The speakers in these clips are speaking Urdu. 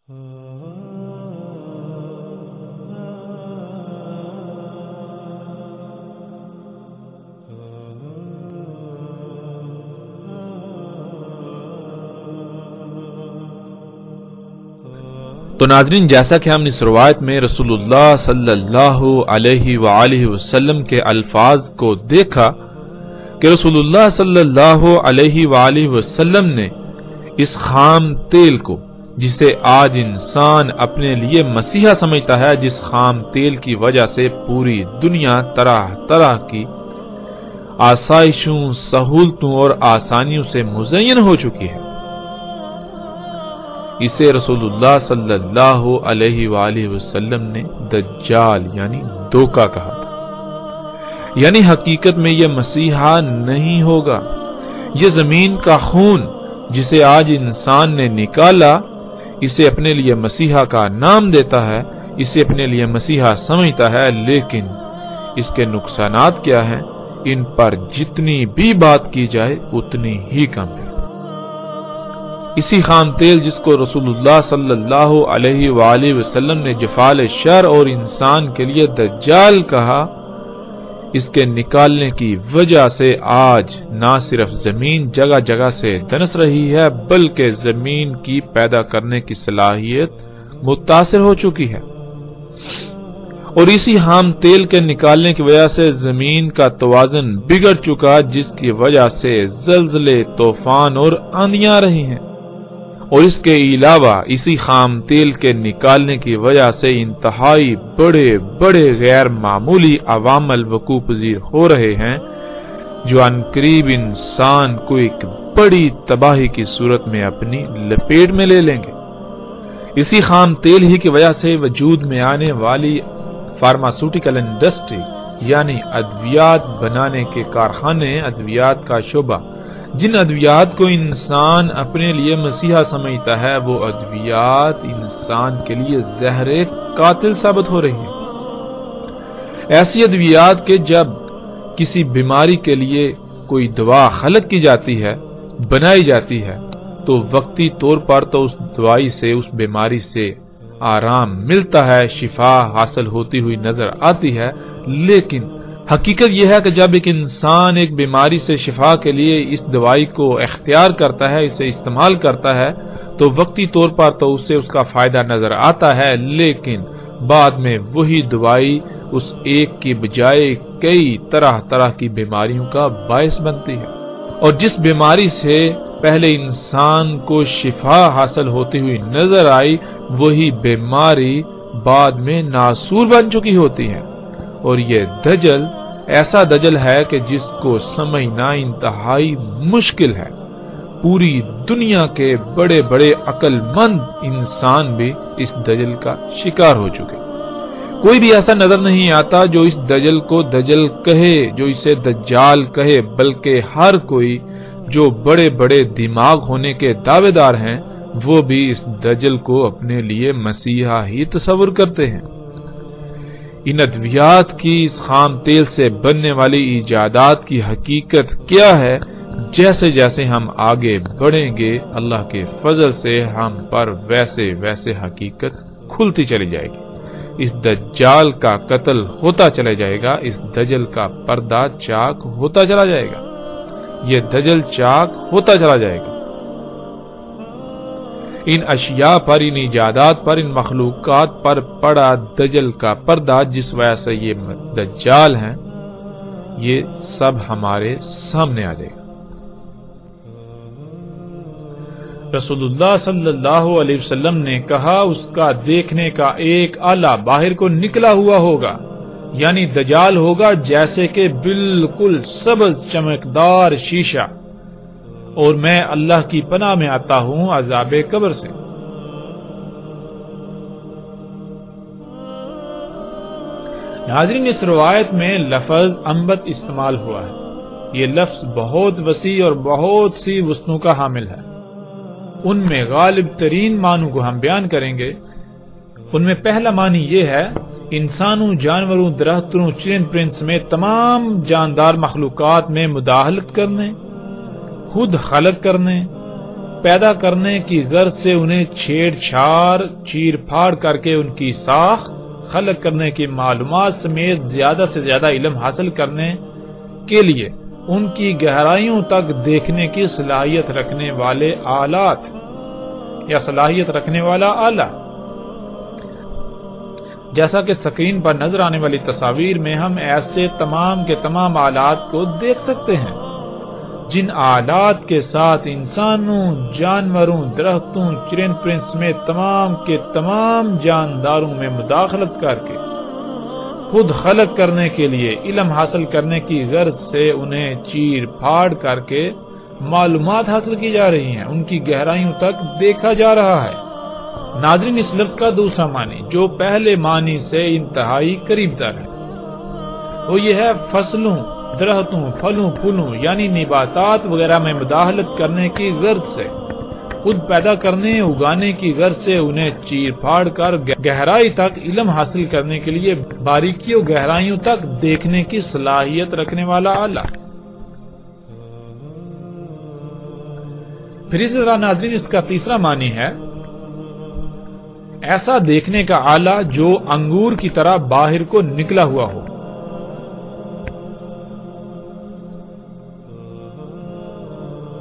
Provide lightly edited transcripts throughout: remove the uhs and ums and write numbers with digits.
تو ناظرین، جیسا کہ ہم نے اس روایت میں رسول اللہ صلی اللہ علیہ وآلہ وسلم کے الفاظ کو دیکھا کہ رسول اللہ صلی اللہ علیہ وآلہ وسلم نے اس خام تیل کو، جسے آج انسان اپنے لیے مسیحا سمجھتا ہے، جس خام تیل کی وجہ سے پوری دنیا طرح طرح کی آسائشوں، سہولتوں اور آسانیوں سے مزین ہو چکی ہے، اسے رسول اللہ صلی اللہ علیہ وآلہ وسلم نے دجال یعنی دھوکہ کہا تھا۔ یعنی حقیقت میں یہ مسیحا نہیں ہوگا۔ یہ زمین کا خون جسے آج انسان نے نکالا، اسے اپنے لیے مسیحا کا نام دیتا ہے، اسے اپنے لیے مسیحا سمجھتا ہے، لیکن اس کے نقصانات کیا ہیں؟ ان پر جتنی بھی بات کی جائے اتنی ہی کم ہے۔ اسی خام تیل جس کو رسول اللہ صلی اللہ علیہ وآلہ وسلم نے جفال شر اور انسان کے لیے دجال کہا، اس کے نکالنے کی وجہ سے آج نہ صرف زمین جگہ جگہ سے دنس رہی ہے، بلکہ زمین کی پیدا کرنے کی صلاحیت متاثر ہو چکی ہے، اور اسی خام تیل کے نکالنے کی وجہ سے زمین کا توازن بگڑ چکا، جس کی وجہ سے زلزلے، طوفان اور آندیاں رہی ہیں، اور اس کے علاوہ اسی خام تیل کے نکالنے کی وجہ سے انتہائی بڑے بڑے غیر معمولی عوامل وقوع پذیر ہو رہے ہیں، جو عنقریب انسان کو ایک بڑی تباہی کی صورت میں اپنی لپیٹ میں لے لیں گے۔ اسی خام تیل ہی کی وجہ سے وجود میں آنے والی فارماسیوٹیکل انڈسٹری یعنی ادویات بنانے کے کارخانے، ادویات کا شعبہ، جن ادویات کو انسان اپنے لیے مسیحا سمجھتا ہے، وہ ادویات انسان کے لیے زہر قاتل ثابت ہو رہی ہیں۔ ایسی ادویات کہ جب کسی بیماری کے لیے کوئی دوا خلق کی جاتی ہے، بنائی جاتی ہے، تو وقتی طور پر تو اس دوائی سے، اس بیماری سے آرام ملتا ہے، شفا حاصل ہوتی ہوئی نظر آتی ہے، لیکن حقیقت یہ ہے کہ جب ایک انسان ایک بیماری سے شفا کے لیے اس دوائی کو اختیار کرتا ہے، اسے استعمال کرتا ہے، تو وقتی طور پر تو اسے اس کا فائدہ نظر آتا ہے، لیکن بعد میں وہی دوائی اس ایک کی بجائے کئی طرح طرح کی بیماریوں کا باعث بنتی ہے، اور جس بیماری سے پہلے انسان کو شفا حاصل ہوتی ہوئی نظر آئی، وہی بیماری بعد میں ناسور بن چکی ہوتی ہے۔ اور یہ دجل ایسا دجل ہے کہ جس کو سمجھنا انتہائی مشکل ہے۔ پوری دنیا کے بڑے بڑے عقل مند انسان بھی اس دجل کا شکار ہو چکے۔ کوئی بھی ایسا نظر نہیں آتا جو اس دجل کو دجل کہے، جو اسے دجال کہے، بلکہ ہر کوئی جو بڑے بڑے دماغ ہونے کے دعوے دار ہیں، وہ بھی اس دجل کو اپنے لیے مسیحا ہی تصور کرتے ہیں۔ ان ادویات کی، اس خام تیل سے بننے والی ایجادات کی حقیقت کیا ہے؟ جیسے جیسے ہم آگے بڑھیں گے، اللہ کے فضل سے ہم پر ویسے ویسے حقیقت کھلتی چلی جائے گی۔ اس دجال کا قتل ہوتا چلا جائے گا، اس دجل کا پردہ چاک ہوتا چلا جائے گا، یہ دجل چاک ہوتا چلا جائے گا۔ ان اشیاء پر، ان ایجادات پر، ان مخلوقات پر پڑا دجل کا پردہ، جس وجہ سے یہ دجال ہیں، یہ سب ہمارے سامنے آ جائے گا۔ رسول اللہ صلی اللہ علیہ وسلم نے کہا، اس کا دیکھنے کا ایک آلہ باہر کو نکلا ہوا ہوگا، یعنی دجال ہوگا جیسے کہ بالکل سبز چمکدار شیشہ، اور میں اللہ کی پناہ میں آتا ہوں عذاب قبر سے۔ ناظرین، اس روایت میں لفظ انبت استعمال ہوا ہے۔ یہ لفظ بہت وسیع اور بہت سی وسعتوں کا حامل ہے۔ ان میں غالب ترین معنوں کو ہم بیان کریں گے۔ ان میں پہلا معنی یہ ہے، انسانوں، جانوروں، درختوں، چرند پرند سمیت تمام جاندار مخلوقات میں مداخلت کرنے، خود خلق کرنے پیدا کرنے کی غرض سے انہیں چھیڑ چھاڑ چیر پھاڑ کر کے ان کی ساخت، خلق کرنے کی معلومات سمیت زیادہ سے زیادہ علم حاصل کرنے کے لیے ان کی گہرائیوں تک دیکھنے کی صلاحیت رکھنے والے آلات یا صلاحیت رکھنے والا آلہ، جیسا کہ سکرین پر نظر آنے والی تصاویر میں ہم ایسے تمام کے تمام آلات کو دیکھ سکتے ہیں جن آلات کے ساتھ انسانوں، جانوروں، درختوں، چرند پرند سمیت تمام کے تمام جانداروں میں مداخلت کر کے خود خلق کرنے کے لیے علم حاصل کرنے کی غرض سے انہیں چیر پھاڑ کر کے معلومات حاصل کی جا رہی ہیں، ان کی گہرائیوں تک دیکھا جا رہا ہے۔ ناظرین، اس لفظ کا دوسرا معنی جو پہلے معنی سے انتہائی قریب تر ہے وہ یہ ہے فصلوں، درختوں، پھلوں پھولوں یعنی نباتات وغیرہ میں مداخلت کرنے کی غرض سے، خود پیدا کرنے اگانے کی غرض سے انہیں چیر پھاڑ کر گہرائی تک علم حاصل کرنے کے لیے باریکیوں گہرائیوں تک دیکھنے کی صلاحیت رکھنے والا آلہ۔ پھر اسی طرح ناظرین اس کا تیسرا معنی ہے ایسا دیکھنے کا آلہ جو انگور کی طرح باہر کو نکلا ہوا ہو۔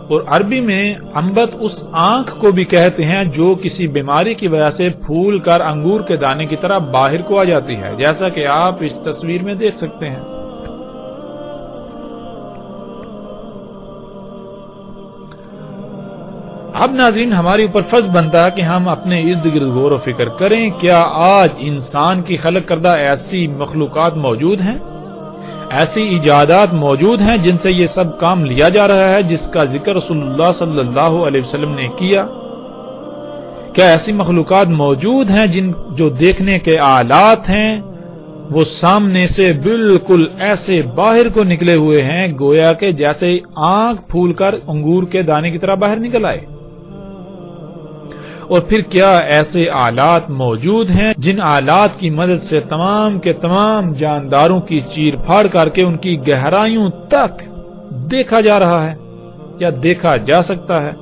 اور عربی میں انبت اس آنکھ کو بھی کہتے ہیں جو کسی بیماری کی وجہ سے پھول کر انگور کے دانے کی طرح باہر کو آ جاتی ہے، جیسا کہ آپ اس تصویر میں دیکھ سکتے ہیں۔ اب ناظرین ہمارے اوپر فرض بنتا ہے کہ ہم اپنے ارد گرد غور و فکر کریں، کیا آج انسان کی خلق کردہ ایسی مخلوقات موجود ہیں، ایسی ایجادات موجود ہیں جن سے یہ سب کام لیا جا رہا ہے جس کا ذکر رسول اللہ صلی اللہ علیہ وسلم نے کیا؟ کیا ایسی مخلوقات موجود ہیں جو دیکھنے کے آلات ہیں وہ سامنے سے بالکل ایسے باہر کو نکلے ہوئے ہیں گویا کہ جیسے آنکھ پھول کر انگور کے دانے کی طرح باہر نکل آئے؟ اور پھر کیا ایسے آلات موجود ہیں جن آلات کی مدد سے تمام کے تمام جانداروں کی چیر پھاڑ کر کے ان کی گہرائیوں تک دیکھا جا رہا ہے یا دیکھا جا سکتا ہے؟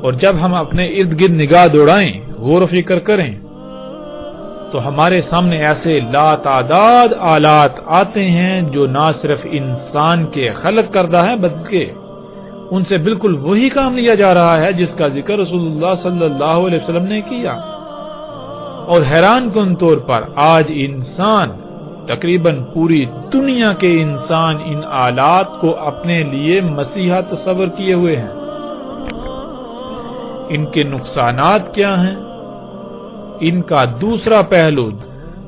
اور جب ہم اپنے ارد گرد نگاہ دوڑائیں، غور و فکر کریں، تو ہمارے سامنے ایسے لاتعداد آلات آتے ہیں جو نہ صرف انسان کے خلق کردہ ہیں بلکہ ان سے بالکل وہی کام لیا جا رہا ہے جس کا ذکر رسول اللہ صلی اللہ علیہ وسلم نے کیا۔ اور حیران کن طور پر آج انسان، تقریباً پوری دنیا کے انسان ان آلات کو اپنے لیے مسیحا تصور کیے ہوئے ہیں۔ ان کے نقصانات کیا ہیں؟ ان کا دوسرا پہلو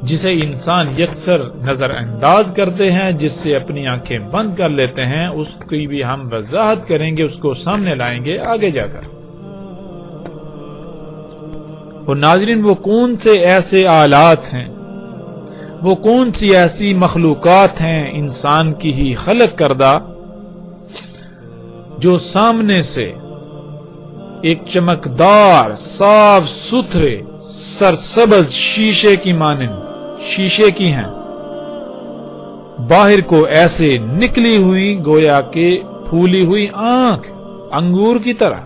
جسے انسان یکسر نظر انداز کرتے ہیں، جس سے اپنی آنکھیں بند کر لیتے ہیں، اس کی بھی ہم وضاحت کریں گے، اس کو سامنے لائیں گے آگے جا کر۔ اور ناظرین، وہ کون سے ایسے آلات ہیں، وہ کون سی ایسی مخلوقات ہیں انسان کی ہی خلق کردہ جو سامنے سے ایک چمکدار، صاف ستھرے، سرسبز شیشے کی مانند شیشے کی ہیں، باہر کو ایسے نکلی ہوئی گویا کہ پھولی ہوئی آنکھ انگور کی طرح؟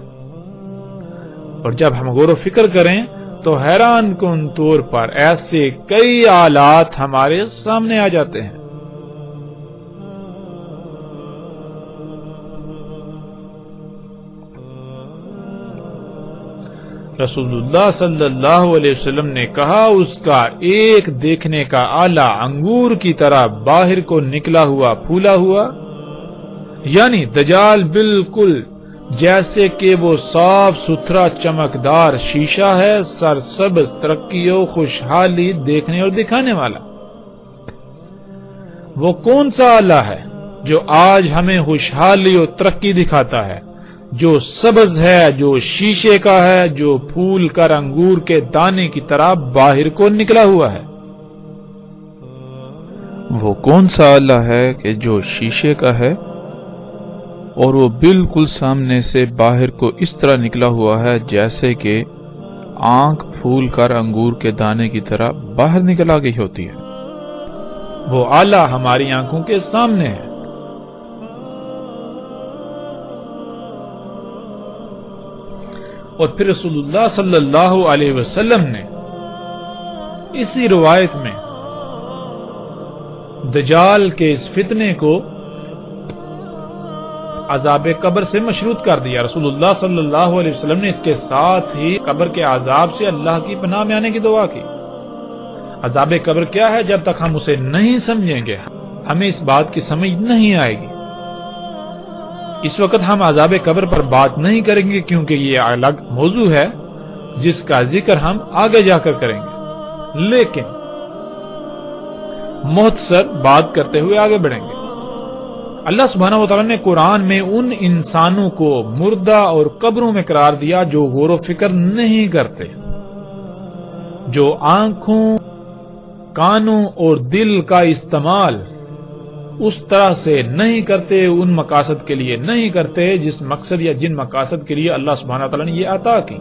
اور جب ہم غور و فکر کریں تو حیران کن طور پر ایسے کئی آلات ہمارے سامنے آ جاتے ہیں۔ رسول اللہ صلی اللہ علیہ وسلم نے کہا اس کا ایک دیکھنے کا آلہ انگور کی طرح باہر کو نکلا ہوا پھولا ہوا، یعنی دجال بالکل جیسے کہ وہ صاف ستھرا چمکدار شیشہ ہے، سرسبز، ترقی و خوشحالی دیکھنے اور دکھانے والا۔ وہ کون سا آلہ ہے جو آج ہمیں خوشحالی اور ترقی دکھاتا ہے، جو سبز ہے، جو شیشے کا ہے، جو پھول کر انگور کے دانے کی طرح باہر کو نکلا ہوا ہے؟ وہ کون سا آلہ ہے کہ جو شیشے کا ہے اور وہ بالکل سامنے سے باہر کو اس طرح نکلا ہوا ہے جیسے کہ آنکھ پھول کر انگور کے دانے کی طرح باہر نکل آ گئی ہوتی ہے؟ وہ آلہ ہماری آنکھوں کے سامنے ہے۔ اور پھر رسول اللہ صلی اللہ علیہ وسلم نے اسی روایت میں دجال کے اس فتنے کو عذاب قبر سے مشروط کر دیا. رسول اللہ صلی اللہ علیہ وسلم نے اس کے ساتھ ہی قبر کے عذاب سے اللہ کی پناہ میں آنے کی دعا کی. عذاب قبر کیا ہے؟ جب تک ہم اسے نہیں سمجھیں گے ہمیں اس بات کی سمجھ نہیں آئے گی. اس وقت ہم عذاب قبر پر بات نہیں کریں گے کیونکہ یہ الگ موضوع ہے جس کا ذکر ہم آگے جا کر کریں گے، لیکن مختصر بات کرتے ہوئے آگے بڑھیں گے. اللہ سبحانہ و تعالیٰ نے قرآن میں ان انسانوں کو مردہ اور قبروں میں قرار دیا جو غور و فکر نہیں کرتے، جو آنکھوں، کانوں اور دل کا استعمال اس طرح سے نہیں کرتے، ان مقاصد کے لیے نہیں کرتے جس مقصد یا جن مقاصد کے لیے اللہ سبحانہ و تعالیٰ نے یہ عطا کی.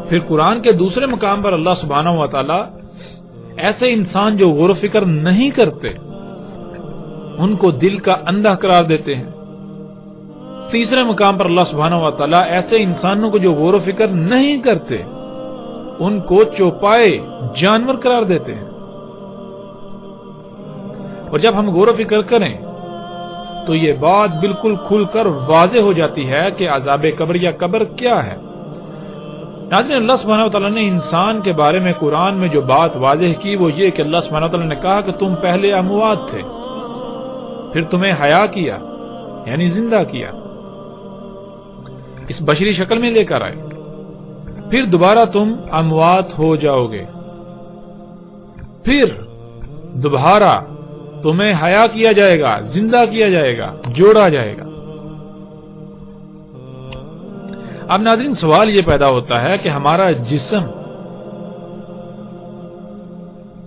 پھر قرآن کے دوسرے مقام پر اللہ سبحانہ و تعالیٰ ایسے انسان جو غور و فکر نہیں کرتے ان کو دل کا اندھا قرار دیتے ہیں. تیسرے مقام پر اللہ سبحانہ و تعالیٰ ایسے انسانوں کو جو غور و فکر نہیں کرتے ان کو چوپائے جانور قرار دیتے ہیں. اور جب ہم غور و فکر کریں تو یہ بات بالکل کھل کر واضح ہو جاتی ہے کہ عذاب قبر یا قبر کیا ہے. ناظرین، اللہ سبحانہ وتعالیٰ نے انسان کے بارے میں قرآن میں جو بات واضح کی وہ یہ کہ اللہ سبحانہ وتعالیٰ نے کہا کہ تم پہلے اموات تھے، پھر تمہیں حیا کیا یعنی زندہ کیا، اس بشری شکل میں لے کر آئے، پھر دوبارہ تم اموات ہو جاؤ گے، پھر دوبارہ تمہیں حیا کیا جائے گا، زندہ کیا جائے گا، جوڑا جائے گا. اب ناظرین سوال یہ پیدا ہوتا ہے کہ ہمارا جسم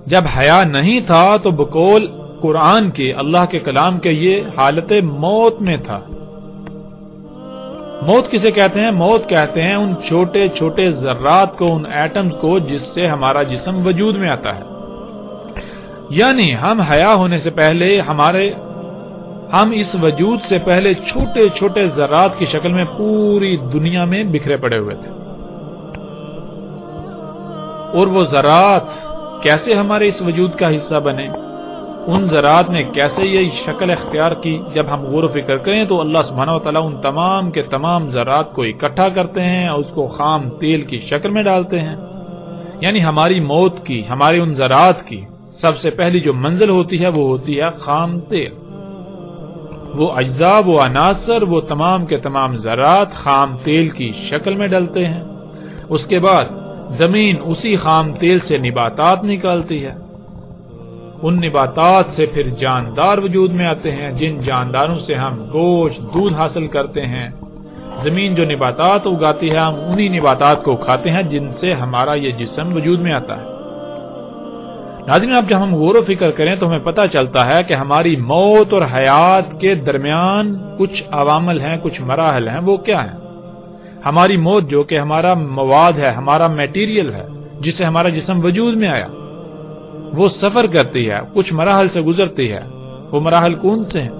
جب حیا نہیں تھا تو بقول قرآن کے، اللہ کے کلام کے، یہ حالت موت میں تھا. موت کسے کہتے ہیں؟ موت کہتے ہیں ان چھوٹے چھوٹے ذرات کو، ان ایٹمز کو جس سے ہمارا جسم وجود میں آتا ہے. یعنی ہم حیا ہونے سے پہلے ہم اس وجود سے پہلے چھوٹے چھوٹے ذرات کی شکل میں پوری دنیا میں بکھرے پڑے ہوئے تھے. اور وہ ذرات کیسے ہمارے اس وجود کا حصہ بنے، ان ذرات نے کیسے یہ شکل اختیار کی، جب ہم غور و فکر کریں تو اللہ سبحانہ وتعالیٰ ان تمام کے تمام ذرات کو اکٹھا کرتے ہیں اور اس کو خام تیل کی شکل میں ڈالتے ہیں. یعنی ہماری موت کی، ہمارے ان ذرات کی سب سے پہلی جو منزل ہوتی ہے وہ ہوتی ہے خام تیل. وہ اجزاء، وہ عناصر، وہ تمام کے تمام ذرات خام تیل کی شکل میں ڈلتے ہیں. اس کے بعد زمین اسی خام تیل سے نباتات نکالتی ہے. ان نباتات سے پھر جاندار وجود میں آتے ہیں، جن جانداروں سے ہم گوشت، دودھ حاصل کرتے ہیں. زمین جو نباتات اگاتی ہے ہم انہی نباتات کو کھاتے ہیں جن سے ہمارا یہ جسم وجود میں آتا ہے. ناظرین، اب جب ہم غور و فکر کریں تو ہمیں پتہ چلتا ہے کہ ہماری موت اور حیات کے درمیان کچھ عوامل ہیں، کچھ مراحل ہیں. وہ کیا ہیں؟ ہماری موت جو کہ ہمارا مواد ہے، ہمارا میٹیریل ہے جس سے ہمارا جسم وجود میں آیا، وہ سفر کرتی ہے، کچھ مراحل سے گزرتی ہے. وہ مراحل کون سے ہیں؟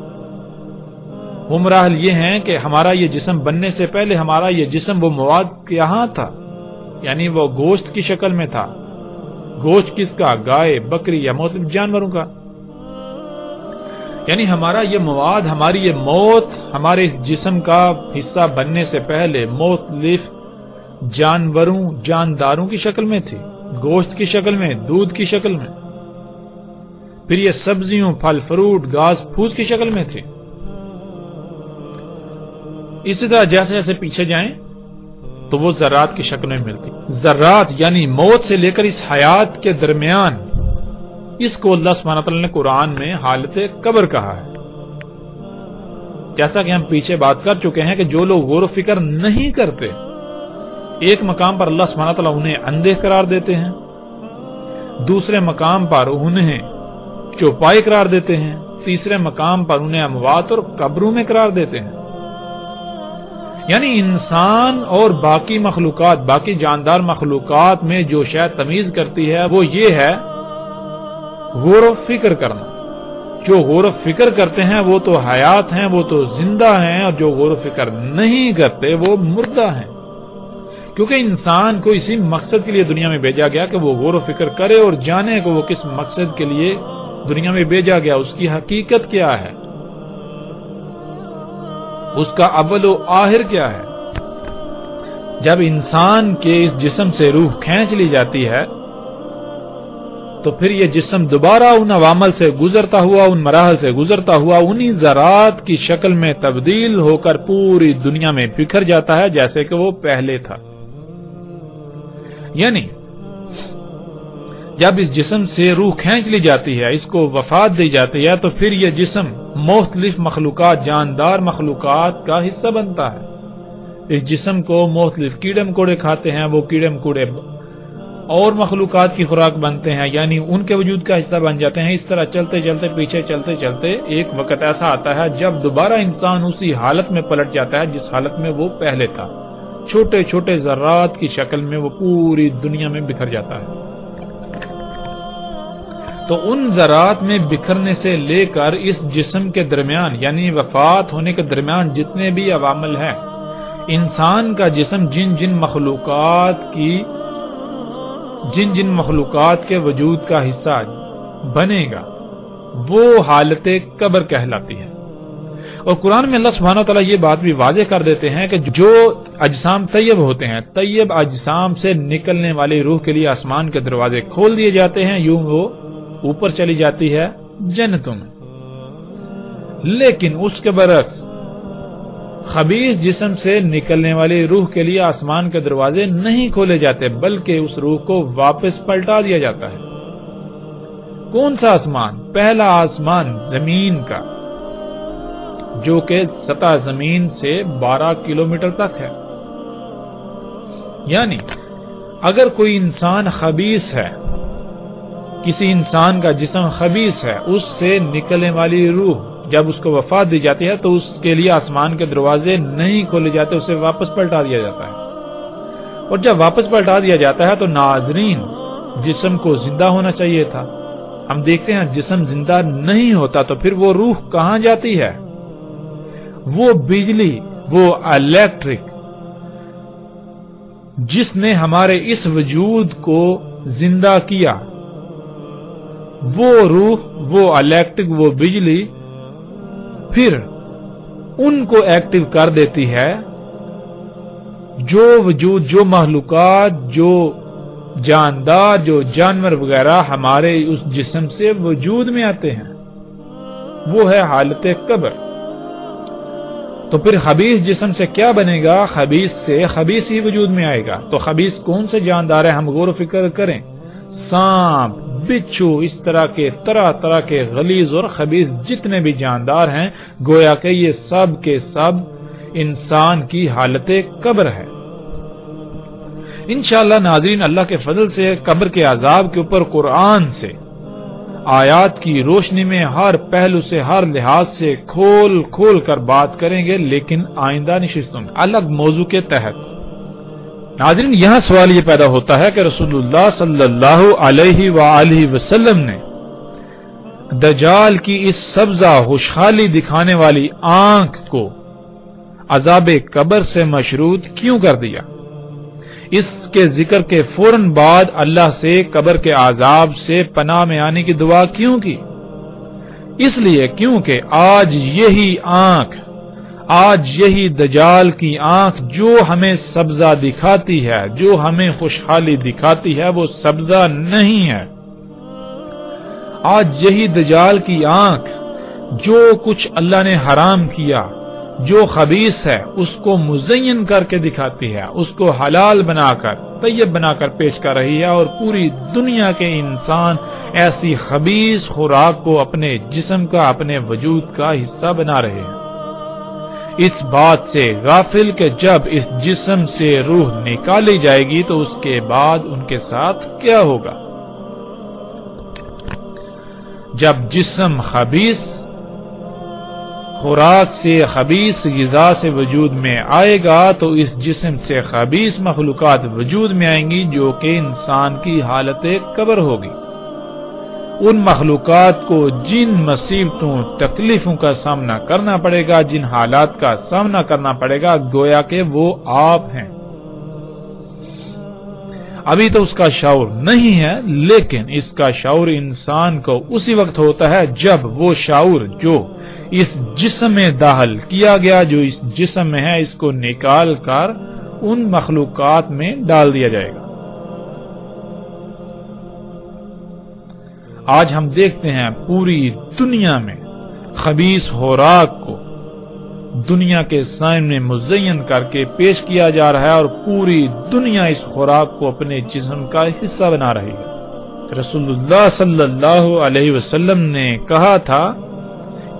وہ مراحل یہ ہیں کہ ہمارا یہ جسم بننے سے پہلے ہمارا یہ جسم وہ مواد یہاں تھا، یعنی وہ گوشت کی شکل میں تھا. گوشت کس کا؟ گائے، بکری یا مختلف جانوروں کا. یعنی ہمارا یہ مواد، ہماری یہ موت ہمارے اس جسم کا حصہ بننے سے پہلے مختلف جانوروں، جانداروں کی شکل میں تھی، گوشت کی شکل میں، دودھ کی شکل میں. پھر یہ سبزیوں، پھل فروٹ، گھاس پھوس کی شکل میں تھی. اسی طرح جیسے جیسے پیچھے جائیں تو وہ ذرات کی شکل میں ملتی. ذرات یعنی موت سے لے کر اس حیات کے درمیان، اس کو اللہ سبحانہ وتعالیٰ نے قرآن میں حالت قبر کہا ہے. جیسا کہ ہم پیچھے بات کر چکے ہیں کہ جو لوگ غور و فکر نہیں کرتے، ایک مقام پر اللہ سبحانہ وتعالیٰ انہیں اندھے قرار دیتے ہیں، دوسرے مقام پر انہیں چوپائے قرار دیتے ہیں، تیسرے مقام پر انہیں اموات اور قبروں میں قرار دیتے ہیں. یعنی انسان اور باقی مخلوقات، باقی جاندار مخلوقات میں جو شے تمیز کرتی ہے وہ یہ ہے غور و فکر کرنا. جو غور و فکر کرتے ہیں وہ تو حیات ہیں، وہ تو زندہ ہیں، اور جو غور و فکر نہیں کرتے وہ مردہ ہیں، کیونکہ انسان کو اسی مقصد کے لیے دنیا میں بھیجا گیا کہ وہ غور و فکر کرے اور جانے کہ وہ کس مقصد کے لیے دنیا میں بھیجا گیا، اس کی حقیقت کیا ہے، اس کا اول و آخر کیا ہے۔ جب انسان کے اس جسم سے روح کھینچ لی جاتی ہے تو پھر یہ جسم دوبارہ ان عوامل سے گزرتا ہوا، ان مراحل سے گزرتا ہوا، انہی ذرات کی شکل میں تبدیل ہو کر پوری دنیا میں بکھر جاتا ہے جیسے کہ وہ پہلے تھا۔ یعنی جب اس جسم سے روح کھینچ لی جاتی ہے، اس کو وفات دی جاتی ہے، تو پھر یہ جسم مختلف مخلوقات، جاندار مخلوقات کا حصہ بنتا ہے۔ اس جسم کو مختلف کیڑے مکوڑے کھاتے ہیں، وہ کیڑے مکوڑے اور مخلوقات کی خوراک بنتے ہیں، یعنی ان کے وجود کا حصہ بن جاتے ہیں۔ اس طرح چلتے چلتے پیچھے چلتے چلتے ایک وقت ایسا آتا ہے جب دوبارہ انسان اسی حالت میں پلٹ جاتا ہے جس حالت میں وہ پہلے تھا، چھوٹے چھوٹے ذرات کی شکل میں وہ پوری دنیا میں بکھر جاتا ہے۔ تو ان ذرات میں بکھرنے سے لے کر اس جسم کے درمیان یعنی وفات ہونے کے درمیان جتنے بھی عوامل ہیں، انسان کا جسم جن جن مخلوقات کے وجود کا حصہ بنے گا وہ حالت قبر کہلاتی ہے۔ اور قرآن میں اللہ سبحانہ وتعالی یہ بات بھی واضح کر دیتے ہیں کہ جو اجسام طیب ہوتے ہیں، طیب اجسام سے نکلنے والی روح کے لیے آسمان کے دروازے کھول دیے جاتے ہیں، یوں وہ اوپر چلی جاتی ہے جنتوں میں۔ لیکن اس کے برعکس خبیث جسم سے نکلنے والی روح کے لیے آسمان کے دروازے نہیں کھولے جاتے، بلکہ اس روح کو واپس پلٹا دیا جاتا ہے۔ کون سا آسمان؟ پہلا آسمان زمین کا، جو کہ سطح زمین سے 12 کلومیٹر تک ہے۔ یعنی اگر کوئی انسان خبیث ہے، کسی انسان کا جسم خبیث ہے، اس سے نکلنے والی روح جب اس کو وفات دی جاتی ہے تو اس کے لیے آسمان کے دروازے نہیں کھولے جاتے، اسے واپس پلٹا دیا جاتا ہے۔ اور جب واپس پلٹا دیا جاتا ہے تو ناظرین، جسم کو زندہ ہونا چاہیے تھا، ہم دیکھتے ہیں جسم زندہ نہیں ہوتا، تو پھر وہ روح کہاں جاتی ہے؟ وہ بجلی، وہ الیکٹرک جس نے ہمارے اس وجود کو زندہ کیا، وہ روح، وہ الیکٹرک، وہ بجلی پھر ان کو ایکٹیو کر دیتی ہے جو وجود، جو مخلوقات، جو جاندار، جو جانور وغیرہ ہمارے اس جسم سے وجود میں آتے ہیں، وہ ہے حالت قبر۔ تو پھر خبیث جسم سے کیا بنے گا؟ خبیث سے خبیث ہی وجود میں آئے گا۔ تو خبیث کون سے جاندار ہیں؟ ہم غور و فکر کریں، سانپ، بچھو، اس طرح کے غلیظ اور خبیث جتنے بھی جاندار ہیں، گویا کہ یہ سب کے سب انسان کی حالت قبر ہے۔ انشاءاللہ ناظرین، اللہ کے فضل سے قبر کے عذاب کے اوپر قرآن سے آیات کی روشنی میں ہر پہلو سے، ہر لحاظ سے کھول کھول کر بات کریں گے، لیکن آئندہ نشستوں میں الگ موضوع کے تحت۔ ناظرین، یہاں سوال یہ پیدا ہوتا ہے کہ رسول اللہ صلی اللہ علیہ وآلہ وسلم نے دجال کی اس سبزہ خوشحالی دکھانے والی آنکھ کو عذاب قبر سے مشروط کیوں کر دیا؟ اس کے ذکر کے فوراً بعد اللہ سے قبر کے عذاب سے پناہ میں آنے کی دعا کیوں کی؟ اس لیے کیونکہ آج یہی دجال کی آنکھ جو ہمیں سبزہ دکھاتی ہے، جو ہمیں خوشحالی دکھاتی ہے، وہ سبزہ نہیں ہے۔ آج یہی دجال کی آنکھ جو کچھ اللہ نے حرام کیا، جو خبیث ہے، اس کو مزین کر کے دکھاتی ہے، اس کو حلال بنا کر، طیب بنا کر پیش کر رہی ہے، اور پوری دنیا کے انسان ایسی خبیث خوراک کو اپنے جسم کا، اپنے وجود کا حصہ بنا رہے ہیں۔ اس بات سے غافل کہ جب اس جسم سے روح نکالی جائے گی تو اس کے بعد ان کے ساتھ کیا ہوگا؟ جب جسم خبیث خوراک سے، خبیث غذا سے وجود میں آئے گا تو اس جسم سے خبیث مخلوقات وجود میں آئیں گی جو کہ انسان کی حالت قبر ہوگی۔ ان مخلوقات کو جن مصیبتوں تکلیفوں کا سامنا کرنا پڑے گا، جن حالات کا سامنا کرنا پڑے گا، گویا کہ وہ آپ ہیں۔ ابھی تو اس کا شعور نہیں ہے، لیکن اس کا شعور انسان کو اسی وقت ہوتا ہے جب وہ شعور جو اس جسم میں داخل کیا گیا، جو اس جسم میں ہے، اس کو نکال کر ان مخلوقات میں ڈال دیا جائے گا۔ آج ہم دیکھتے ہیں پوری دنیا میں خبیث خوراک کو دنیا کے سامنے مزین کر کے پیش کیا جا رہا ہے، اور پوری دنیا اس خوراک کو اپنے جسم کا حصہ بنا رہی ہے۔ رسول اللہ صلی اللہ علیہ وسلم نے کہا تھا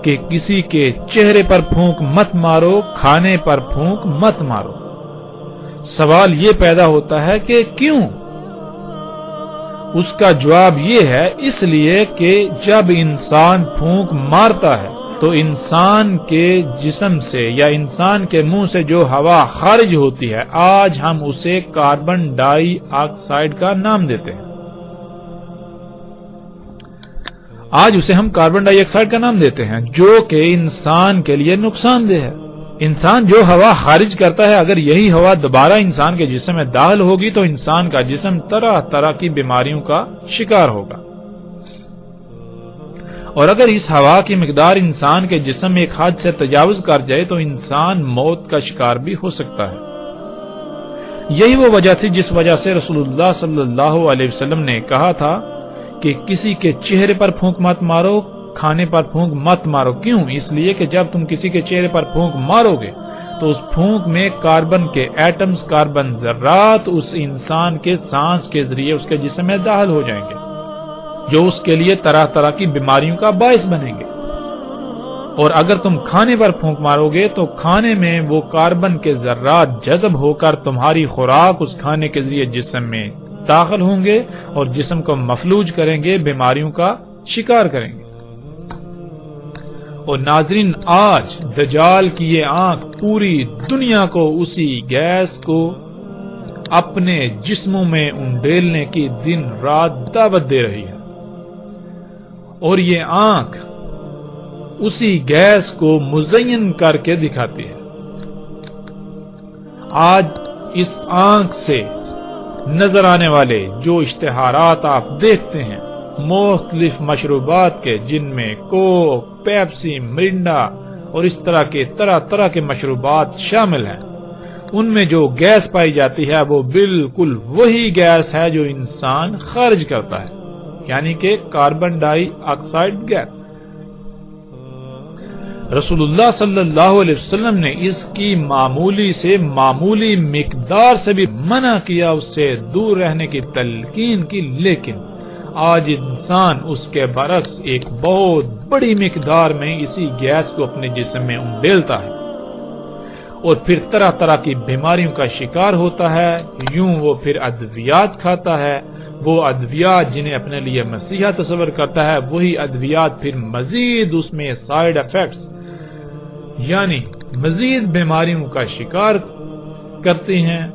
کہ کسی کے چہرے پر پھونک مت مارو، کھانے پر پھونک مت مارو۔ سوال یہ پیدا ہوتا ہے کہ کیوں؟ اس کا جواب یہ ہے، اس لیے کہ جب انسان پھونک مارتا ہے تو انسان کے جسم سے یا انسان کے منہ سے جو ہوا خارج ہوتی ہے، آج ہم اسے کاربن ڈائی آکسائڈ کا نام دیتے ہیں۔ آج اسے ہم کاربن ڈائی آکسائڈ کا نام دیتے ہیں، جو کہ انسان کے لیے نقصان دہ ہے۔ انسان جو ہوا خارج کرتا ہے، اگر یہی ہوا دوبارہ انسان کے جسم میں داخل ہوگی تو انسان کا جسم طرح طرح کی بیماریوں کا شکار ہوگا۔ اور اگر اس ہوا کی مقدار انسان کے جسم میں ایک حد سے تجاوز کر جائے تو انسان موت کا شکار بھی ہو سکتا ہے۔ یہی وہ وجہ تھی جس وجہ سے رسول اللہ صلی اللہ علیہ وسلم نے کہا تھا کہ کسی کے چہرے پر پھونک مت مارو، کھانے پر پھونک مت مارو۔ کیوں؟ اس لیے کہ جب تم کسی کے چہرے پر پھونک مارو گے تو اس پھونک میں کاربن کے ایٹمز، کاربن ذرات اس انسان کے سانس کے ذریعے اس کے جسم میں داخل ہو جائیں گے، جو اس کے لیے طرح طرح کی بیماریوں کا باعث بنیں گے۔ اور اگر تم کھانے پر پھونک مارو گے تو کھانے میں وہ کاربن کے ذرات جذب ہو کر تمہاری خوراک اس کھانے کے ذریعے جسم میں داخل ہوں گے اور جسم کو مفلوج کریں گے، بیماریوں کا شکار کریں گے۔ اور ناظرین، آج دجال کی یہ آنکھ پوری دنیا کو اسی گیس کو اپنے جسموں میں انڈیلنے کی دن رات دعوت دے رہی ہے، اور یہ آنکھ اسی گیس کو مزین کر کے دکھاتی ہے۔ آج اس آنکھ سے نظر آنے والے جو اشتہارات آپ دیکھتے ہیں مختلف مشروبات کے، جن میں کوک، پیپسی، مرنڈا اور اس طرح کے طرح طرح کے مشروبات شامل ہیں، ان میں جو گیس پائی جاتی ہے وہ بالکل وہی گیس ہے جو انسان خارج کرتا ہے، یعنی کہ کاربن ڈائی آکسائڈ گیس۔ رسول اللہ صلی اللہ علیہ وسلم نے اس کی معمولی سے معمولی مقدار سے بھی منع کیا، اس سے دور رہنے کی تلقین کی، لیکن آج انسان اس کے برعکس ایک بہت بڑی مقدار میں اسی گیس کو اپنے جسم میں انڈیلتا ہے اور پھر طرح طرح کی بیماریوں کا شکار ہوتا ہے۔ یوں وہ پھر ادویات کھاتا ہے، وہ ادویات جنہیں اپنے لیے مسیحا تصور کرتا ہے، وہی ادویات پھر مزید اس میں سائیڈ ایفیکٹس یعنی مزید بیماریوں کا شکار کرتے ہیں۔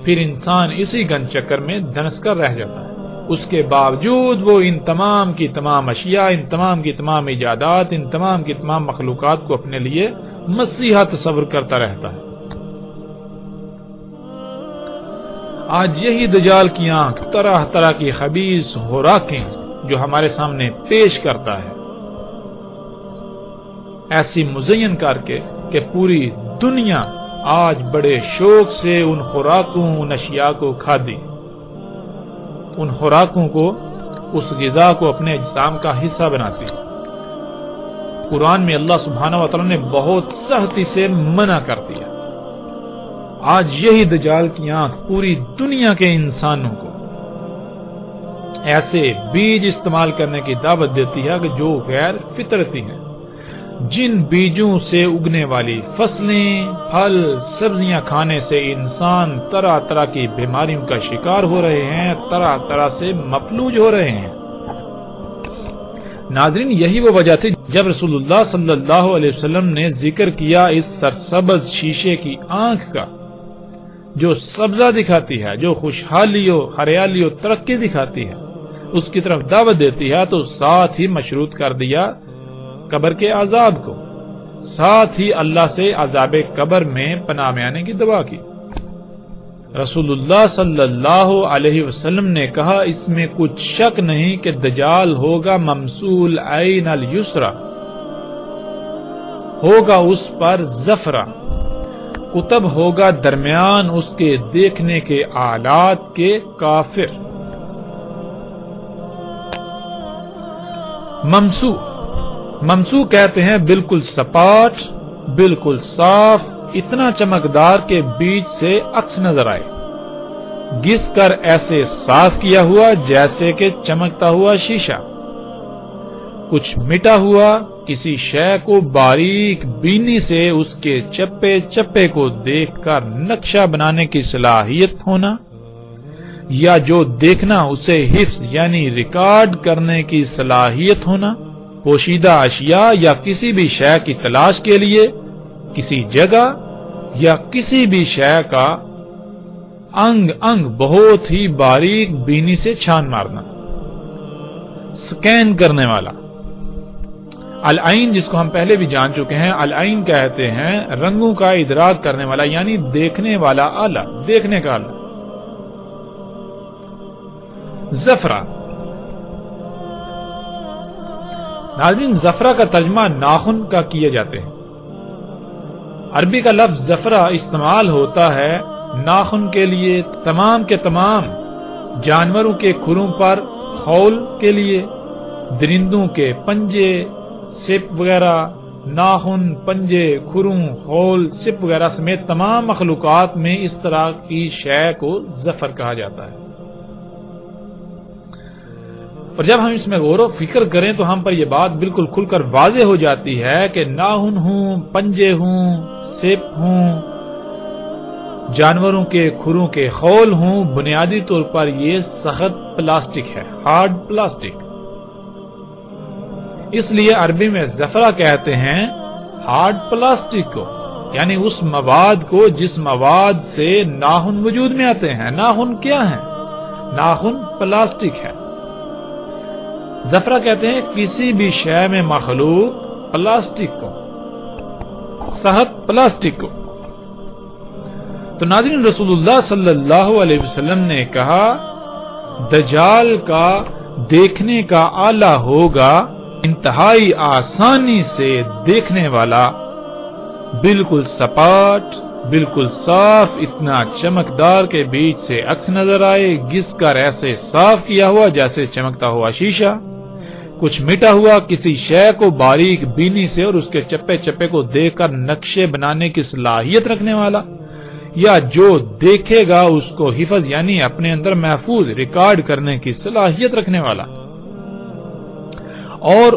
پھر انسان اسی گن چکر میں دھنس کر رہ جاتا ہے۔ اس کے باوجود وہ ان تمام کی تمام اشیاء، ان تمام کی تمام ایجادات، ان تمام کی تمام مخلوقات کو اپنے لیے مسیحا تصور کرتا رہتا ہے۔ آج یہی دجال کی آنکھ طرح طرح کی خبیث خوراکیں جو ہمارے سامنے پیش کرتا ہے، ایسی مزین کر کے کہ پوری دنیا آج بڑے شوق سے ان خوراکوں، ان اشیاء کو کھادی، ان خوراکوں کو، اس غذا کو اپنے اجسام کا حصہ بناتی۔ قرآن میں اللہ سبحانہ و تعالی نے بہت سختی سے منع کر دیا۔ آج یہی دجال کی آنکھ پوری دنیا کے انسانوں کو ایسے بیج استعمال کرنے کی دعوت دیتی ہے کہ جو غیر فطرتی ہیں، جن بیجوں سے اگنے والی فصلیں، پھل، سبزیاں کھانے سے انسان طرح طرح کی بیماریوں کا شکار ہو رہے ہیں، طرح طرح سے مفلوج ہو رہے ہیں۔ ناظرین، یہی وہ وجہ تھی جب رسول اللہ صلی اللہ علیہ وسلم نے ذکر کیا اس سرسبز شیشے کی آنکھ کا، جو سبزہ دکھاتی ہے، جو خوشحالی و ہریالی و ترقی دکھاتی ہے، اس کی طرف دعوت دیتی ہے تو ساتھ ہی مشروط کر دیا قبر کے عذاب کو، ساتھ ہی اللہ سے عذاب قبر میں پناہ میں آنے کی دعا کی۔ رسول اللہ صلی اللہ علیہ وسلم نے کہا اس میں کچھ شک نہیں کہ دجال ہوگا ممسول عین الیسرا، ہوگا اس پر زفرہ، کتب ہوگا درمیان اس کے دیکھنے کے آلات کے کافر۔ ممسو کہتے ہیں بالکل سپاٹ، بالکل صاف، اتنا چمکدار کے بیچ سے عکس نظر آئے، گھس کر ایسے صاف کیا ہوا جیسے کہ چمکتا ہوا شیشہ، کچھ مٹا ہوا، کسی شے کو باریک بینی سے اس کے چپے چپے کو دیکھ کر نقشہ بنانے کی صلاحیت ہونا، یا جو دیکھنا اسے حفظ یعنی ریکارڈ کرنے کی صلاحیت ہونا، پوشیدہ اشیاء یا کسی بھی شے کی تلاش کے لیے کسی جگہ یا کسی بھی شے کا انگ انگ بہت ہی باریک بینی سے چھان مارنا، سکین کرنے والا۔ العین جس کو ہم پہلے بھی جان چکے ہیں، العین کہتے ہیں رنگوں کا ادراک کرنے والا یعنی دیکھنے والا آلہ، دیکھنے کا آلہ۔ زفرہ، ناظرین زفرہ کا ترجمہ ناخن کا کیے جاتے ہیں۔ عربی کا لفظ زفرہ استعمال ہوتا ہے ناخن کے لیے، تمام کے تمام جانوروں کے کھروں پر خول کے لیے، درندوں کے پنجے، سپ وغیرہ، ناخن، پنجے، کھروں، خول، سپ وغیرہ سمیت تمام مخلوقات میں اس طرح کی شے کو زفر کہا جاتا ہے۔ اور جب ہم اس میں غور و فکر کریں تو ہم پر یہ بات بالکل کھل کر واضح ہو جاتی ہے کہ ناخن ہوں، پنجے ہوں، سپ ہوں، جانوروں کے کھروں کے خول ہوں، بنیادی طور پر یہ سخت پلاسٹک ہے، ہارڈ پلاسٹک۔ اس لیے عربی میں زفرہ کہتے ہیں ہارڈ پلاسٹک کو، یعنی اس مواد کو جس مواد سے ناخن وجود میں آتے ہیں۔ ناخن کیا ہے؟ ناخن پلاسٹک ہے۔ زفرہ کہتے ہیں کسی بھی شے میں مخلوق پلاسٹک کو، سخت پلاسٹک کو۔ تو ناظرین رسول اللہ صلی اللہ علیہ وسلم نے کہا دجال کا دیکھنے کا آلہ ہوگا انتہائی آسانی سے دیکھنے والا، بالکل سپاٹ، بالکل صاف، اتنا چمکدار کے بیچ سے عکس نظر آئے، گھس کر ایسے صاف کیا ہوا جیسے چمکتا ہوا شیشہ، کچھ مٹا ہوا، کسی شے کو باریک بینی سے اور اس کے چپے چپے کو دیکھ کر نقشے بنانے کی صلاحیت رکھنے والا، یا جو دیکھے گا اس کو حفظ یعنی اپنے اندر محفوظ ریکارڈ کرنے کی صلاحیت رکھنے والا، اور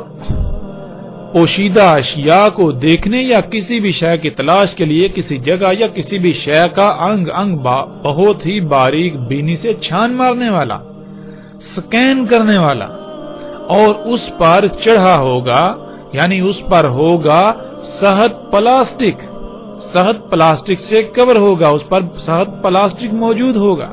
پوشیدہ اشیاء کو دیکھنے یا کسی بھی شے کی تلاش کے لیے کسی جگہ یا کسی بھی شے کا انگ انگ بہت ہی باریک بینی سے چھان مارنے والا، سکین کرنے والا، اور اس پر چڑھا ہوگا یعنی اس پر ہوگا سخت پلاسٹک، سخت پلاسٹک سے کور ہوگا، اس پر سخت پلاسٹک موجود ہوگا۔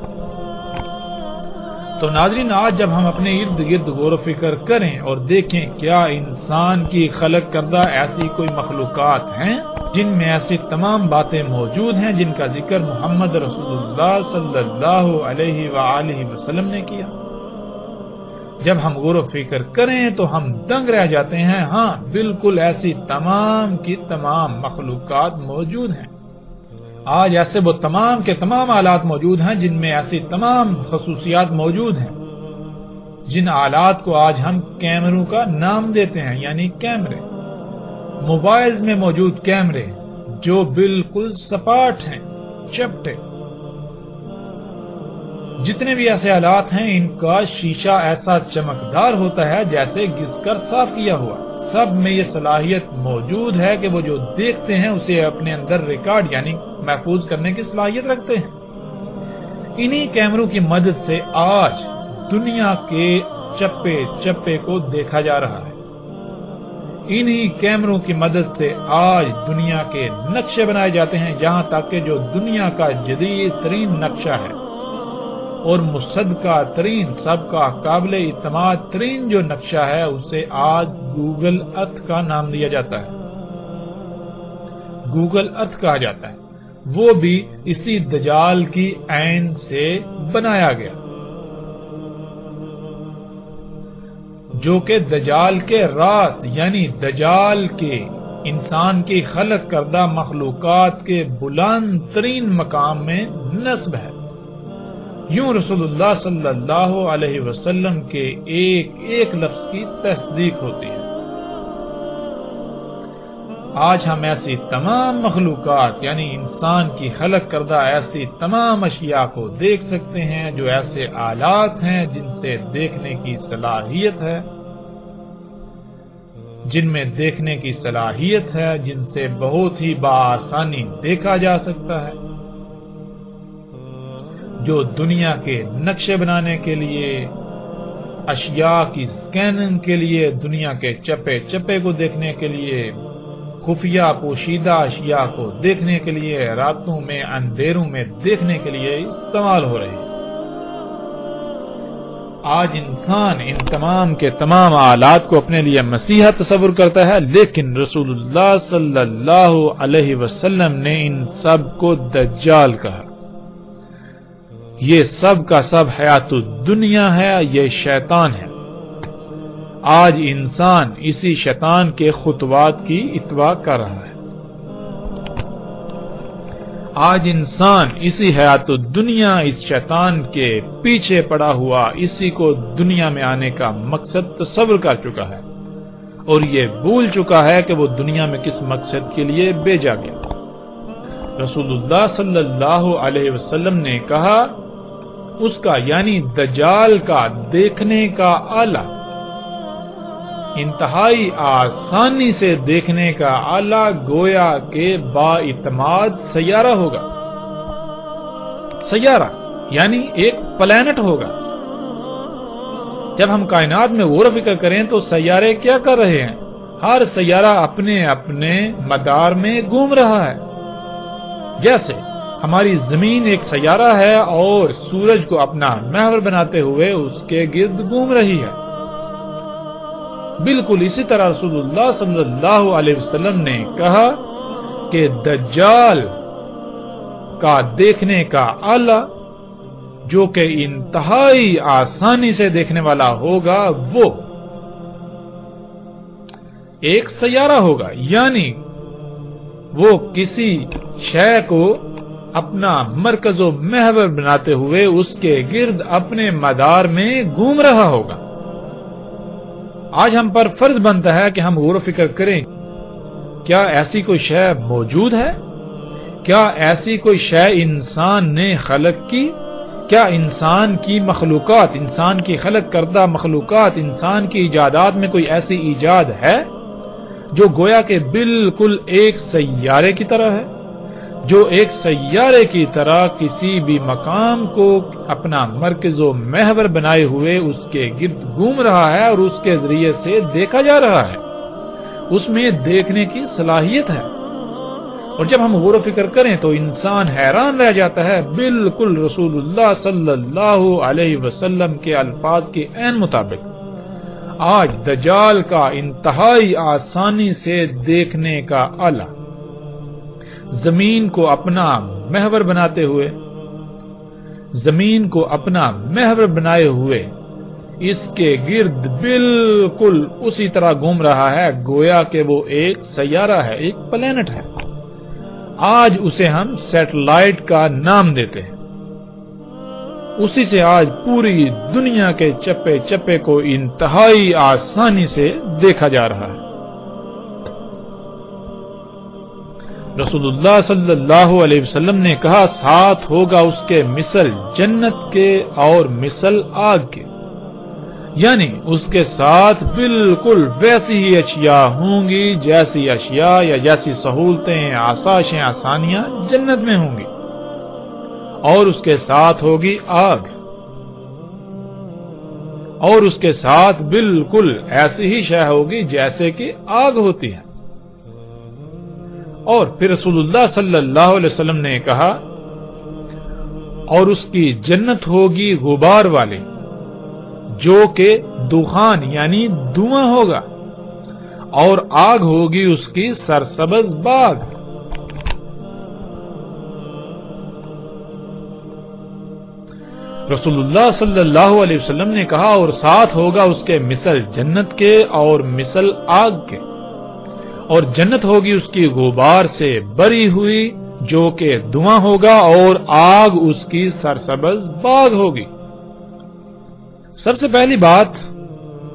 تو ناظرین آج جب ہم اپنے ارد گرد غور و فکر کریں اور دیکھیں کیا انسان کی خلق کردہ ایسی کوئی مخلوقات ہیں جن میں ایسی تمام باتیں موجود ہیں جن کا ذکر محمد رسول اللہ صلی اللہ علیہ وآلہ وسلم نے کیا، جب ہم غور و فکر کریں تو ہم دنگ رہ جاتے ہیں۔ ہاں بالکل ایسی تمام کی تمام مخلوقات موجود ہیں۔ آج ایسے وہ تمام کے تمام آلات موجود ہیں جن میں ایسی تمام خصوصیات موجود ہیں جن آلات کو آج ہم کیمروں کا نام دیتے ہیں، یعنی کیمرے، موبائلز میں موجود کیمرے جو بالکل سپاٹ ہیں، چپٹے۔ جتنے بھی ایسے آلات ہیں ان کا شیشہ ایسا چمکدار ہوتا ہے جیسے گھس کر صاف کیا ہوا، سب میں یہ صلاحیت موجود ہے کہ وہ جو دیکھتے ہیں اسے اپنے اندر ریکارڈ یعنی محفوظ کرنے کی صلاحیت رکھتے ہیں۔ انہی کیمروں کی مدد سے آج دنیا کے چپے چپے کو دیکھا جا رہا ہے، انہی کیمروں کی مدد سے آج دنیا کے نقشے بنائے جاتے ہیں، یہاں تک کہ جو دنیا کا جدید ترین نقشہ ہے اور مصدقہ ترین سب کا قابل اعتماد ترین جو نقشہ ہے اسے آج گوگل ارتھ کا نام دیا جاتا ہے، گوگل ارتھ کہا جاتا ہے، وہ بھی اسی دجال کی عین سے بنایا گیا، جو کہ دجال کے راس یعنی دجال کے انسان کی خلق کردہ مخلوقات کے بلند ترین مقام میں نصب ہے۔ یوں رسول اللہ صلی اللہ علیہ وسلم کے ایک ایک لفظ کی تصدیق ہوتی ہے۔ آج ہم ایسی تمام مخلوقات یعنی انسان کی خلق کردہ ایسی تمام اشیاء کو دیکھ سکتے ہیں جو ایسے آلات ہیں جن سے دیکھنے کی صلاحیت ہے، جن میں دیکھنے کی صلاحیت ہے، جن سے بہت ہی بآسانی دیکھا جا سکتا ہے، جو دنیا کے نقشے بنانے کے لیے، اشیاء کی سکیننگ کے لیے، دنیا کے چپے چپے کو دیکھنے کے لیے، خفیہ پوشیدہ اشیاء کو دیکھنے کے لیے، راتوں میں اندھیروں میں دیکھنے کے لیے استعمال ہو رہے ہیں۔ آج انسان ان تمام کے تمام آلات کو اپنے لیے مسیحا تصور کرتا ہے، لیکن رسول اللہ صلی اللہ علیہ وسلم نے ان سب کو دجال کہا۔ یہ سب کا سب حیات الدنیا ہے، یہ شیطان ہے۔ آج انسان اسی شیطان کے خطوات کی اتباع کر رہا ہے۔ آج انسان اسی حیات الدنیا، اس شیطان کے پیچھے پڑا ہوا، اسی کو دنیا میں آنے کا مقصد تصور کر چکا ہے، اور یہ بھول چکا ہے کہ وہ دنیا میں کس مقصد کے لیے بھیجا گیا۔ رسول اللہ صلی اللہ علیہ وسلم نے کہا اس کا یعنی دجال کا دیکھنے کا آلہ، انتہائی آسانی سے دیکھنے کا آلہ گویا کہ با اعتماد سیارہ ہوگا۔ سیارہ یعنی ایک پلانٹ ہوگا۔ جب ہم کائنات میں غور و فکر کریں تو سیارے کیا کر رہے ہیں؟ ہر سیارہ اپنے اپنے مدار میں گھوم رہا ہے۔ جیسے ہماری زمین ایک سیارہ ہے اور سورج کو اپنا محور بناتے ہوئے اس کے گرد گھوم رہی ہے، بالکل اسی طرح رسول اللہ صلی اللہ علیہ وسلم نے کہا کہ دجال کا دیکھنے کا آلہ جو کہ انتہائی آسانی سے دیکھنے والا ہوگا وہ ایک سیارہ ہوگا، یعنی وہ کسی شے کو اپنا مرکز و محور بناتے ہوئے اس کے گرد اپنے مدار میں گھوم رہا ہوگا۔ آج ہم پر فرض بنتا ہے کہ ہم غور و فکر کریں، کیا ایسی کوئی شے موجود ہے؟ کیا ایسی کوئی شے انسان نے خلق کی؟ کیا انسان کی مخلوقات، انسان کی خلق کردہ مخلوقات، انسان کی ایجادات میں کوئی ایسی ایجاد ہے جو گویا کہ بالکل ایک سیارے کی طرح ہے، جو ایک سیارے کی طرح کسی بھی مقام کو اپنا مرکز و محور بنائے ہوئے اس کے گرد گھوم رہا ہے اور اس کے ذریعے سے دیکھا جا رہا ہے؟ اس میں دیکھنے کی صلاحیت ہے۔ اور جب ہم غور و فکر کریں تو انسان حیران رہ جاتا ہے، بالکل رسول اللہ صلی اللہ علیہ وسلم کے الفاظ کے عین مطابق آج دجال کا انتہائی آسانی سے دیکھنے کا آلہ زمین کو اپنا محور بناتے ہوئے، زمین کو اپنا محور بنائے ہوئے اس کے گرد بالکل اسی طرح گھوم رہا ہے گویا کہ وہ ایک سیارہ ہے، ایک پلانٹ ہے۔ آج اسے ہم سیٹلائٹ کا نام دیتے ہیں۔ اسی سے آج پوری دنیا کے چپے چپے کو انتہائی آسانی سے دیکھا جا رہا ہے۔ رسول اللہ صلی اللہ علیہ وسلم نے کہا ساتھ ہوگا اس کے مثل جنت کے اور مثل آگ کے، یعنی اس کے ساتھ بالکل ویسی ہی اشیاء ہوں گی جیسی اشیاء یا جیسی سہولتیں، آسائشیں، آسانیاں جنت میں ہوں گی، اور اس کے ساتھ ہوگی آگ، اور اس کے ساتھ بالکل ایسی ہی شے ہوگی جیسے کہ آگ ہوتی ہے۔ اور پھر رسول اللہ صلی اللہ علیہ وسلم نے کہا اور اس کی جنت ہوگی غبار والی جو کہ دخان یعنی دھواں ہوگا، اور آگ ہوگی اس کی سرسبز باغ۔ رسول اللہ صلی اللہ علیہ وسلم نے کہا، اور ساتھ ہوگا اس کے مثل جنت کے اور مثل آگ کے، اور جنت ہوگی اس کی غبار سے بری ہوئی جو کہ دھواں ہوگا، اور آگ اس کی سرسبز باغ ہوگی۔ سب سے پہلی بات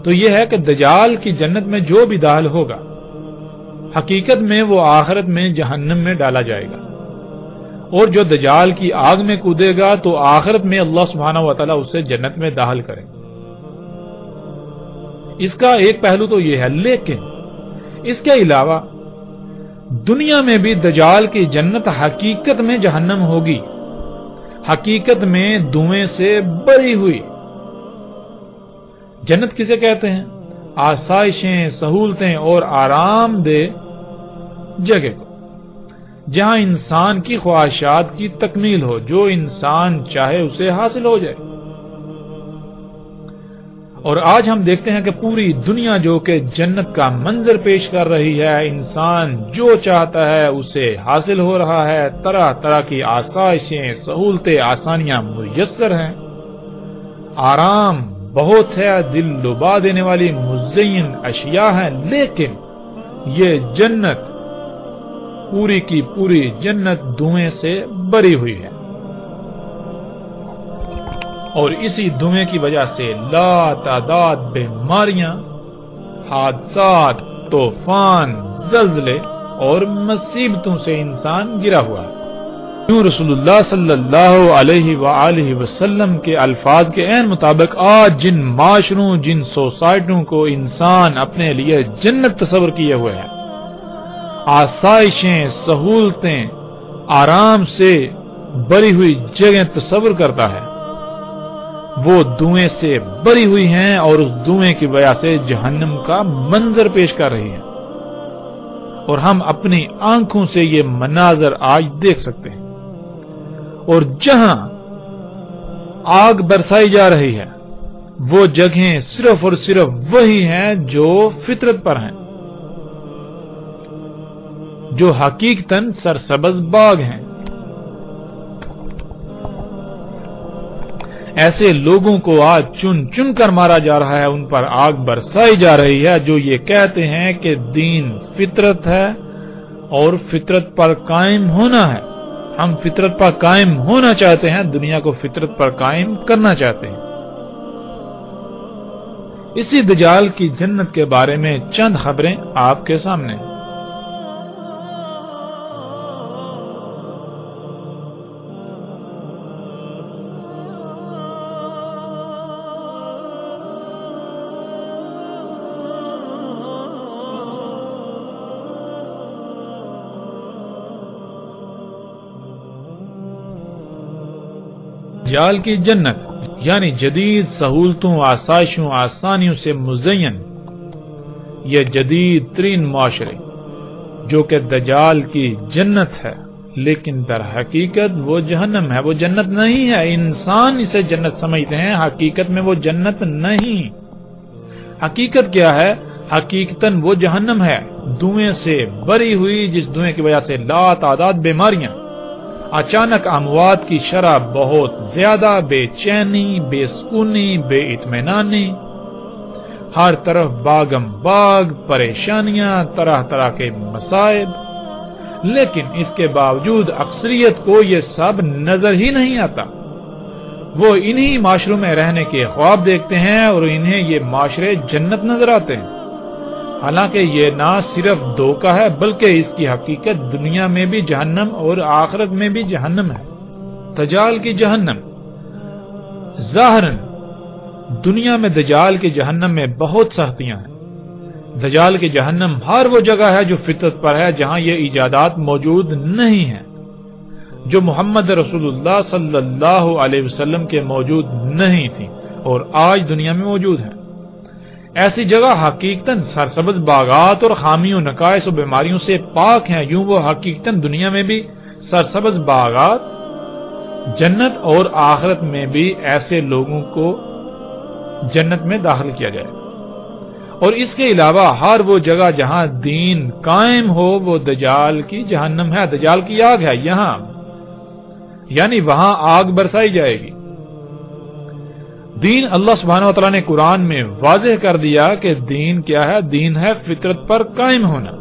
تو یہ ہے کہ دجال کی جنت میں جو بھی داخل ہوگا، حقیقت میں وہ آخرت میں جہنم میں ڈالا جائے گا، اور جو دجال کی آگ میں کودے گا تو آخرت میں اللہ سبحانہ و تعالیٰ اسے جنت میں داخل کرے۔ اس کا ایک پہلو تو یہ ہے، لیکن اس کے علاوہ دنیا میں بھی دجال کی جنت حقیقت میں جہنم ہوگی، حقیقت میں دھویں سے بری ہوئی۔ جنت کسے کہتے ہیں؟ آسائشیں، سہولتیں اور آرام دہ جگہ کو، جہاں انسان کی خواہشات کی تکمیل ہو، جو انسان چاہے اسے حاصل ہو جائے۔ اور آج ہم دیکھتے ہیں کہ پوری دنیا جو کہ جنت کا منظر پیش کر رہی ہے، انسان جو چاہتا ہے اسے حاصل ہو رہا ہے، طرح طرح کی آسائشیں، سہولتیں، آسانیاں میسر ہیں، آرام بہت ہے، دل لبا دینے والی مزین اشیاء ہیں، لیکن یہ جنت پوری کی پوری جنت دھویں سے بری ہوئی ہے، اور اسی دھویں کی وجہ سے لا تعداد بیماریاں، حادثات، طوفان، زلزلے اور مصیبتوں سے انسان گرا ہوا ہے۔ کیوں رسول اللہ صلی اللہ علیہ وآلہ وسلم کے الفاظ کے عین مطابق آج جن معاشروں، جن سوسائٹیوں کو انسان اپنے لیے جنت تصور کیے ہوئے ہیں، آسائشیں، سہولتیں، آرام سے بری ہوئی جگہ تصور کرتا ہے، وہ دھویں سے بری ہوئی ہیں، اور اس دھویں کی وجہ سے جہنم کا منظر پیش کر رہی ہیں، اور ہم اپنی آنکھوں سے یہ مناظر آج دیکھ سکتے ہیں۔ اور جہاں آگ برسائی جا رہی ہے وہ جگہیں صرف اور صرف وہی ہیں جو فطرت پر ہیں، جو حقیقتاً سرسبز باغ ہیں۔ ایسے لوگوں کو آج چن چن کر مارا جا رہا ہے، ان پر آگ برسائی جا رہی ہے جو یہ کہتے ہیں کہ دین فطرت ہے اور فطرت پر قائم ہونا ہے۔ ہم فطرت پر قائم ہونا چاہتے ہیں، دنیا کو فطرت پر قائم کرنا چاہتے ہیں۔ اسی دجال کی جنت کے بارے میں چند خبریں آپ کے سامنے۔ دجال کی جنت یعنی جدید سہولتوں، آسائشوں، آسانیوں سے مزین یہ جدید ترین معاشرے جو کہ دجال کی جنت ہے، لیکن در حقیقت وہ جہنم ہے۔ وہ جنت نہیں ہے، انسان اسے جنت سمجھتے ہیں، حقیقت میں وہ جنت نہیں۔ حقیقت کیا ہے؟ حقیقتاً وہ جہنم ہے، دھویں سے بری ہوئی، جس دھویں کی وجہ سے لا تعداد بیماریاں، اچانک اموات کی شرح بہت زیادہ، بے چینی، بے سکونی، بے اطمینانی، ہر طرف باغم باغ، پریشانیاں، طرح طرح کے مصائب، لیکن اس کے باوجود اکثریت کو یہ سب نظر ہی نہیں آتا۔ وہ انہی معاشروں میں رہنے کے خواب دیکھتے ہیں اور انہیں یہ معاشرے جنت نظر آتے ہیں، حالانکہ یہ نہ صرف دھوکہ ہے بلکہ اس کی حقیقت دنیا میں بھی جہنم اور آخرت میں بھی جہنم ہے۔ دجال کی جہنم ظاہراً دنیا میں دجال کی جہنم میں بہت سختیاں ہیں۔ دجال کی جہنم ہر وہ جگہ ہے جو فطرت پر ہے، جہاں یہ ایجادات موجود نہیں ہیں جو محمد رسول اللہ صلی اللہ علیہ وسلم کے موجود نہیں تھی اور آج دنیا میں موجود ہیں۔ ایسی جگہ حقیقتاً سرسبز باغات اور خامیوں، نقائص و بیماریوں سے پاک ہیں۔ یوں وہ حقیقتاً دنیا میں بھی سرسبز باغات، جنت اور آخرت میں بھی ایسے لوگوں کو جنت میں داخل کیا جائے، اور اس کے علاوہ ہر وہ جگہ جہاں دین قائم ہو وہ دجال کی جہنم ہے، دجال کی آگ ہے یہاں، یعنی وہاں آگ برسائی جائے گی۔ دین اللہ سبحانہ و تعالیٰ نے قرآن میں واضح کر دیا کہ دین کیا ہے، دین ہے فطرت پر قائم ہونا۔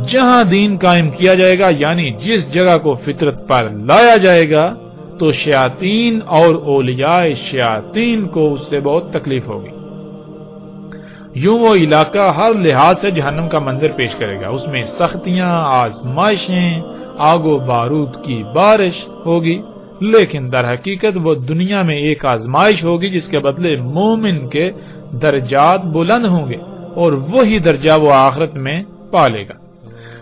جہاں دین قائم کیا جائے گا، یعنی جس جگہ کو فطرت پر لایا جائے گا، تو شیاطین اور اولیاء شیاطین کو اس سے بہت تکلیف ہوگی۔ یوں وہ علاقہ ہر لحاظ سے جہنم کا منظر پیش کرے گا، اس میں سختیاں، آزمائشیں، آگ و بارود کی بارش ہوگی، لیکن در حقیقت وہ دنیا میں ایک آزمائش ہوگی جس کے بدلے مومن کے درجات بلند ہوں گے، اور وہی درجہ وہ آخرت میں پالے گا۔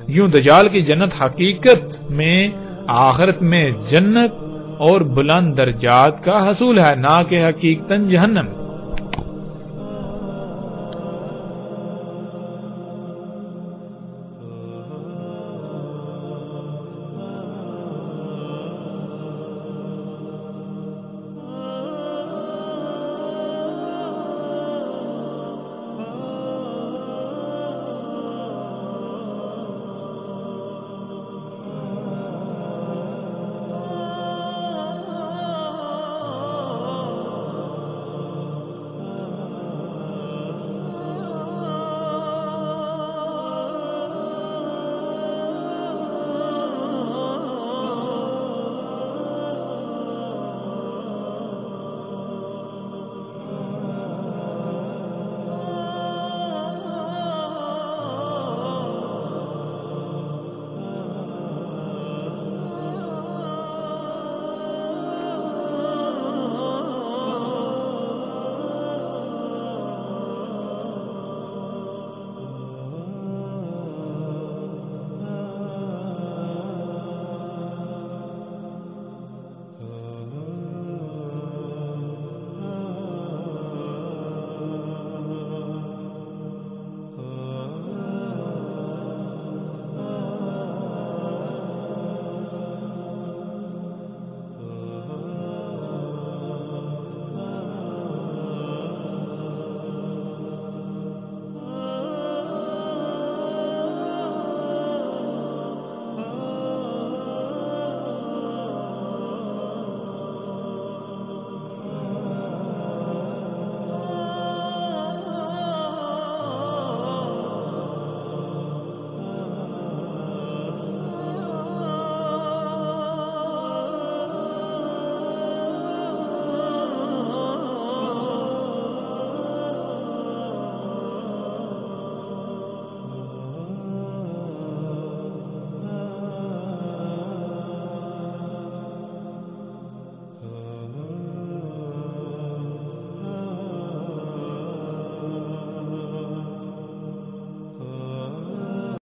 یوں دجال کی جنت حقیقت میں آخرت میں جنت اور بلند درجات کا حصول ہے، نہ کہ حقیقتاً جہنم۔